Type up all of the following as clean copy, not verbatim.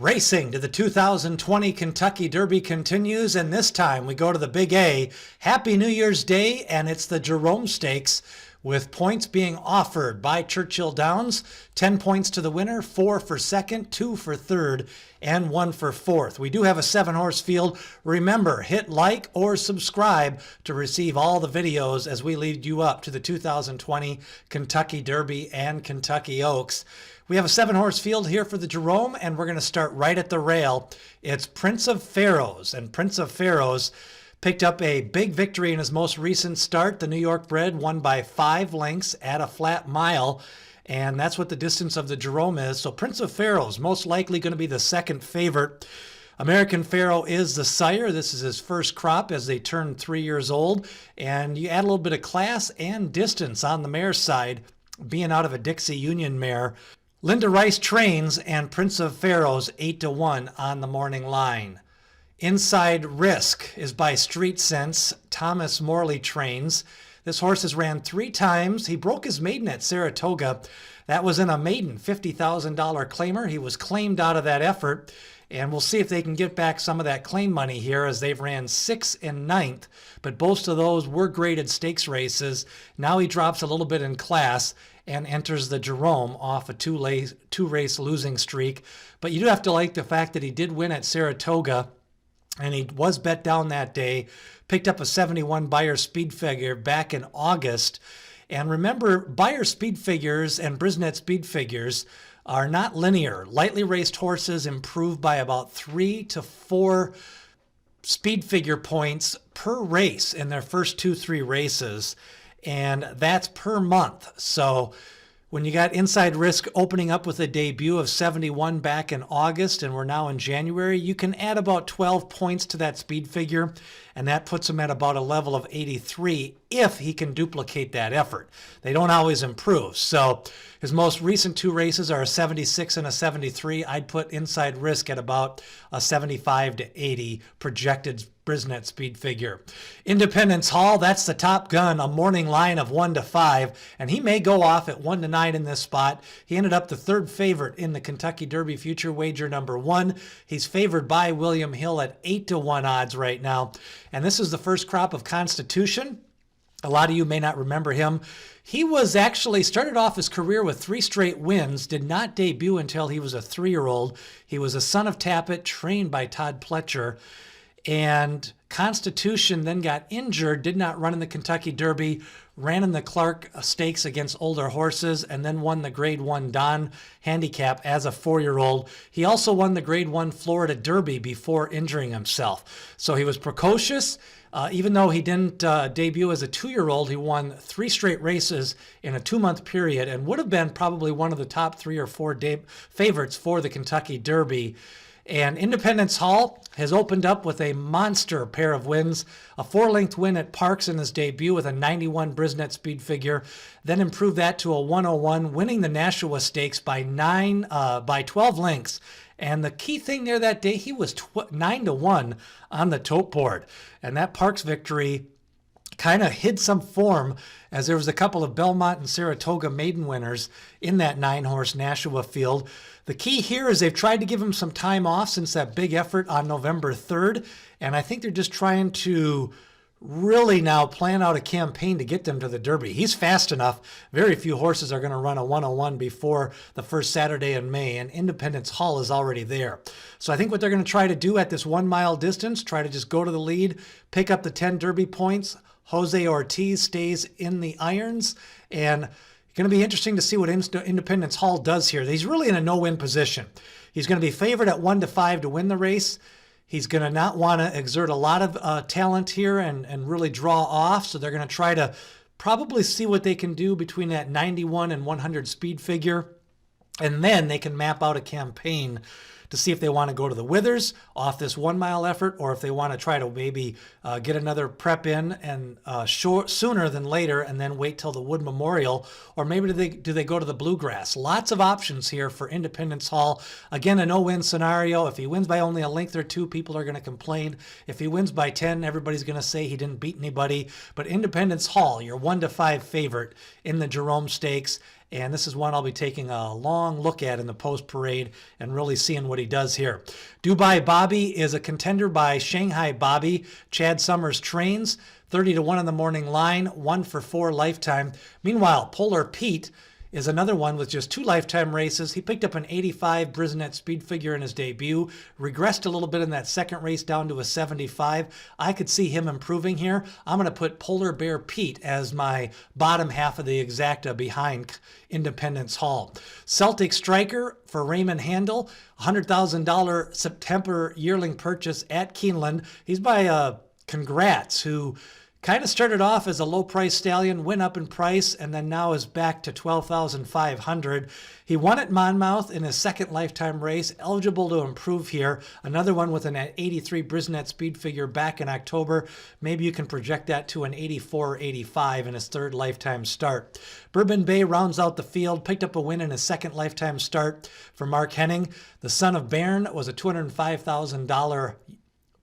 Racing to the 2020 Kentucky Derby continues, and this time we go to the Big A. Happy New Year's Day, and it's the Jerome Stakes, with points being offered by Churchill Downs. 10 points to the winner, 4 for second, 2 for third, and 1 for fourth. We do have a 7-horse field. Remember, hit like or subscribe to receive all the videos as we lead you up to the 2020 Kentucky Derby and Kentucky Oaks. We have a 7-horse field here for the Jerome, and we're going to start right at the rail. It's Prince of Pharoahs, and Prince of Pharoahs picked up a big victory in his most recent start. The New York bred won by 5 lengths at a flat mile, and that's what the distance of the Jerome is. So Prince of Pharoahs most likely going to be the second favorite. American Pharoah is the sire. This is his first crop as they turn 3 years old, and you add a little bit of class and distance on the mare's side, being out of a Dixie Union mare. Linda Rice trains, and Prince of Pharoahs 8-1 on the morning line. Inside Risk is by Street Sense. Thomas Morley trains. This horse has ran 3 times. He broke his maiden at Saratoga. That was in a maiden $50,000 claimer. He was claimed out of that effort, and we'll see if they can get back some of that claim money here, as they've ran 6th and 9th, but most of those were graded stakes races. Now he drops a little bit in class and enters the Jerome off a 2-race losing streak. But you do have to like the fact that he did win at Saratoga, and he was bet down that day, picked up a 71 Beyer speed figure back in August. And remember, Beyer speed figures and Brisnet speed figures are not linear. Lightly raced horses improve by about 3 to 4 speed figure points per race in their first 2-3 races, and that's per month. So when you got Inside Risk opening up with a debut of 71 back in August, and we're now in January, you can add about 12 points to that speed figure, and that puts him at about a level of 83 if he can duplicate that effort. They don't always improve. So his most recent 2 races are a 76 and a 73. I'd put Inside Risk at about a 75 to 80 projected Brisnet speed figure. Independence Hall, that's the top gun, a morning line of 1-5, and he may go off at 1-9 in this spot. He ended up the 3rd favorite in the Kentucky Derby Future Wager number 1. He's favored by William Hill at 8-1 odds right now. And this is the first crop of Constitution. A lot of you may not remember him. He was actually started off his career with 3 straight wins, did not debut until he was a 3-year-old. He was a son of Tappet, trained by Todd Pletcher. And Constitution then got injured, did not run in the Kentucky Derby, ran in the Clark Stakes against older horses, and then won the Grade 1 Don handicap as a 4-year-old. He also won the Grade 1 Florida Derby before injuring himself. So he was precocious. Even though he didn't debut as a 2-year-old, he won 3 straight races in a 2-month period and would have been probably one of the top 3 or 4 favorites for the Kentucky Derby. And Independence Hall has opened up with a monster pair of wins, a 4-length win at Parks in his debut with a 91 Brisnet speed figure, then improved that to a 101, winning the Nashua Stakes by 12 lengths. And the key thing there that day, he was 9-1 on the tote board. And that Parks victory kind of hid some form, as there was a couple of Belmont and Saratoga maiden winners in that 9-horse Nashua field. The key here is they've tried to give him some time off since that big effort on November 3rd, and I think they're just trying to really now plan out a campaign to get them to the Derby. He's fast enough. Very few horses are going to run a 101 before the first Saturday in May, and Independence Hall is already there. So I think what they're going to try to do at this 1-mile distance, try to just go to the lead, pick up the 10 Derby points. Jose Ortiz stays in the irons, and it's going to be interesting to see what Independence Hall does here. He's really in a no-win position. He's going to be favored at 1-5 to win the race. He's going to not want to exert a lot of talent here and really draw off, so they're going to try to probably see what they can do between that 91 and 100 speed figure, and then they can map out a campaign to see if they want to go to the Withers off this 1-mile effort, or if they want to try to maybe get another prep in and sooner than later, and then wait till the Wood Memorial, or maybe do they go to the Bluegrass? Lots of options here for Independence Hall. Again, a no-win scenario. If he wins by only a length or 2, people are going to complain. If he wins by 10, everybody's going to say he didn't beat anybody. But Independence Hall, your 1-5 favorite in the Jerome Stakes. And this is one I'll be taking a long look at in the post parade and really seeing what he does here. Dubai Bobby is a contender by Shanghai Bobby. Chad Summers trains. 30 to 1 in the morning line, 1 for 4 lifetime. Meanwhile, Polar Pete is another one with just 2 lifetime races. He picked up an 85 Brisnet speed figure in his debut, regressed a little bit in that second race down to a 75. I could see him improving here. I'm going to put Polar Bear Pete as my bottom half of the exacta behind Independence Hall. Celtic Striker for Raymond Handel, $100,000 September yearling purchase at Keeneland. He's by Congrats, who kind of started off as a low-price stallion, went up in price, and then now is back to $12,500. He won at Monmouth in his second lifetime race, eligible to improve here. Another one with an 83 Brisnet speed figure back in October. Maybe you can project that to an 84 or 85 in his third lifetime start. Bourbon Bay rounds out the field, picked up a win in his second lifetime start for Mark Henning. The Son of Bairn was a $205,000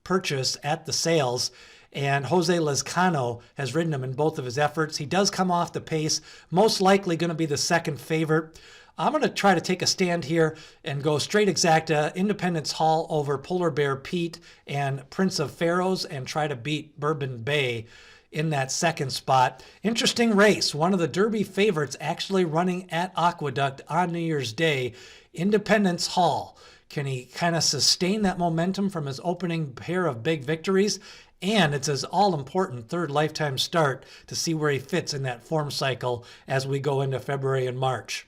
purchase at the sales, and Jose Lezcano has ridden him in both of his efforts. He does come off the pace, most likely going to be the second favorite. I'm going to try to take a stand here and go straight exacta, Independence Hall over Polar Bear Pete and Prince of Pharoahs, and try to beat Bourbon Bay in that second spot. Interesting race. One of the Derby favorites actually running at Aqueduct on New Year's Day, Independence Hall. Can he kind of sustain that momentum from his opening pair of big victories? And it's his all-important third lifetime start to see where he fits in that form cycle as we go into February and March.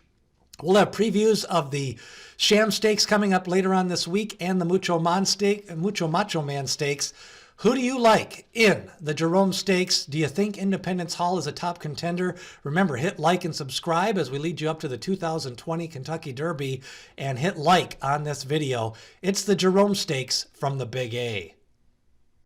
We'll have previews of the Sham Stakes coming up later on this week and the Mucho Macho Man Stakes. Who do you like in the Jerome Stakes? Do you think Independence Hall is a top contender? Remember, hit like and subscribe as we lead you up to the 2020 Kentucky Derby, and hit like on this video. It's the Jerome Stakes from the Big A.